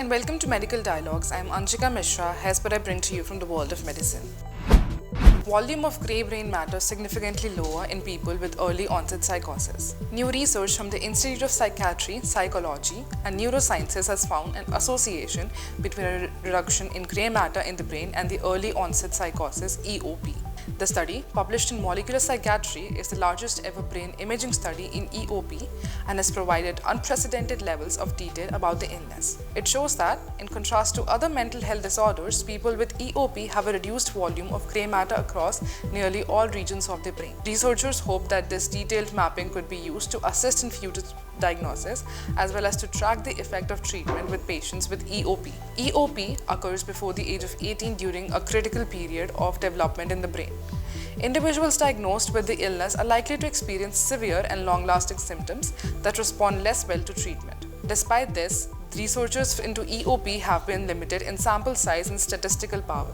and welcome to Medical Dialogues. I am Anshika Mishra, here's what I bring to you from the world of medicine. Volume of grey brain matter significantly lower in people with early onset psychosis. New research from the Institute of Psychiatry, Psychology and Neurosciences has found an association between a reduction in grey matter in the brain and the early onset psychosis (EOP). The study, published in Molecular Psychiatry, is the largest ever brain imaging study in EOP and has provided unprecedented levels of detail about the illness. It shows that, in contrast to other mental health disorders, people with EOP have a reduced volume of grey matter across nearly all regions of the brain. Researchers hope that this detailed mapping could be used to assist in future diagnosis as well as to track the effect of treatment with patients with EOP. EOP occurs before the age of 18 during a critical period of development in the brain. Individuals diagnosed with the illness are likely to experience severe and long-lasting symptoms that respond less well to treatment. Despite this, researchers into EOP have been limited in sample size and statistical power.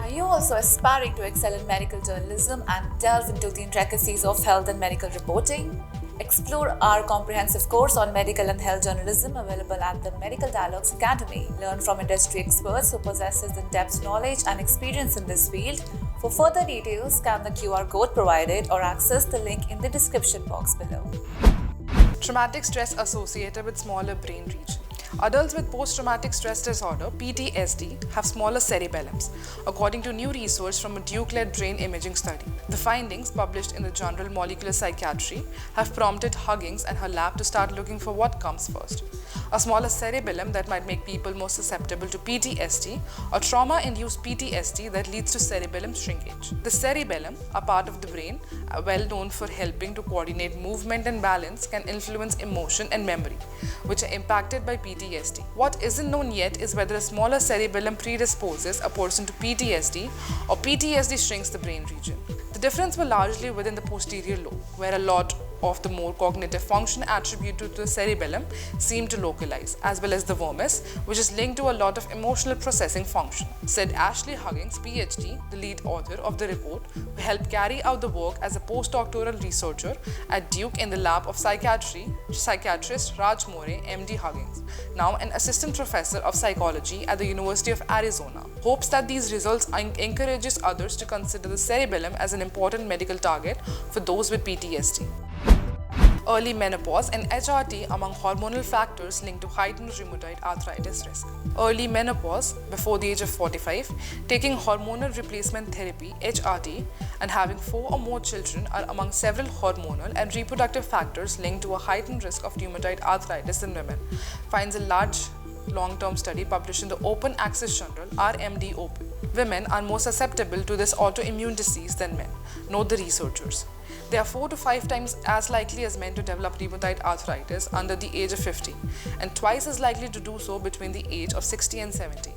Are you also aspiring to excel in medical journalism and delve into the intricacies of health and medical reporting? Explore our comprehensive course on medical and health journalism available at the Medical Dialogues Academy. Learn from industry experts who possesses in-depth knowledge and experience in this field. For further details, scan the QR code provided or access the link in the description box below. Traumatic stress associated with smaller brain region. Adults with post-traumatic stress disorder (PTSD) have smaller cerebellums, according to new research from a Duke-led brain imaging study. The findings, published in the journal Molecular Psychiatry, have prompted Huggins and her lab to start looking for what comes first: a smaller cerebellum that might make people more susceptible to PTSD, or trauma-induced PTSD that leads to cerebellum shrinkage. The cerebellum, a part of the brain well known for helping to coordinate movement and balance, can influence emotion and memory, which are impacted by PTSD. What isn't known yet is whether a smaller cerebellum predisposes a person to PTSD or PTSD shrinks the brain region. The difference were largely within the posterior lobe, where a lot of the more cognitive function attributed to the cerebellum seemed to localize, as well as the vermis, which is linked to a lot of emotional processing function, said Ashley Huggins, PhD, the lead author of the report, who helped carry out the work as a postdoctoral researcher at Duke in the lab of psychiatrist Raj More, MD Huggins, now an assistant professor of psychology at the University of Arizona, hopes that these results encourages others to consider the cerebellum as an important medical target for those with PTSD. Early menopause and HRT among hormonal factors linked to heightened rheumatoid arthritis risk. Early menopause, before the age of 45, taking hormonal replacement therapy (HRT) and having 4 or more children are among several hormonal and reproductive factors linked to a heightened risk of rheumatoid arthritis in women, finds a large long-term study published in the Open Access Journal RMD Open. Women are more susceptible to this autoimmune disease than men, note the researchers. They are 4 to 5 times as likely as men to develop rheumatoid arthritis under the age of 50, and twice as likely to do so between the age of 60 and 70.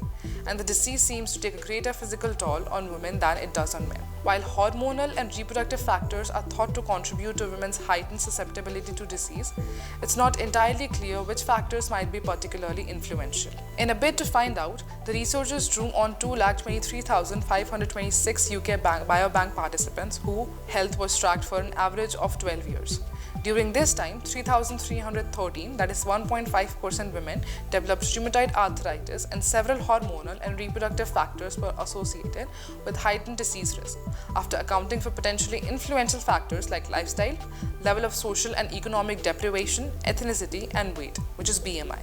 And the disease seems to take a greater physical toll on women than it does on men. While hormonal and reproductive factors are thought to contribute to women's heightened susceptibility to disease, it's not entirely clear which factors might be particularly influential. In a bid to find out, the researchers drew on 223,526 UK biobank participants whose health was tracked for an average of 12 years. During this time, 3,313, that is 1.5% women, developed rheumatoid arthritis, and several hormonal and reproductive factors were associated with heightened disease risk, after accounting for potentially influential factors like lifestyle, level of social and economic deprivation, ethnicity, and weight, which is BMI.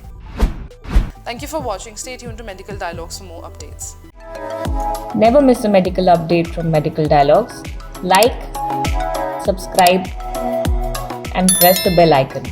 Thank you for watching. Stay tuned to Medical Dialogues for more updates. Never miss a medical update from Medical Dialogues. Like, subscribe, and press the bell icon.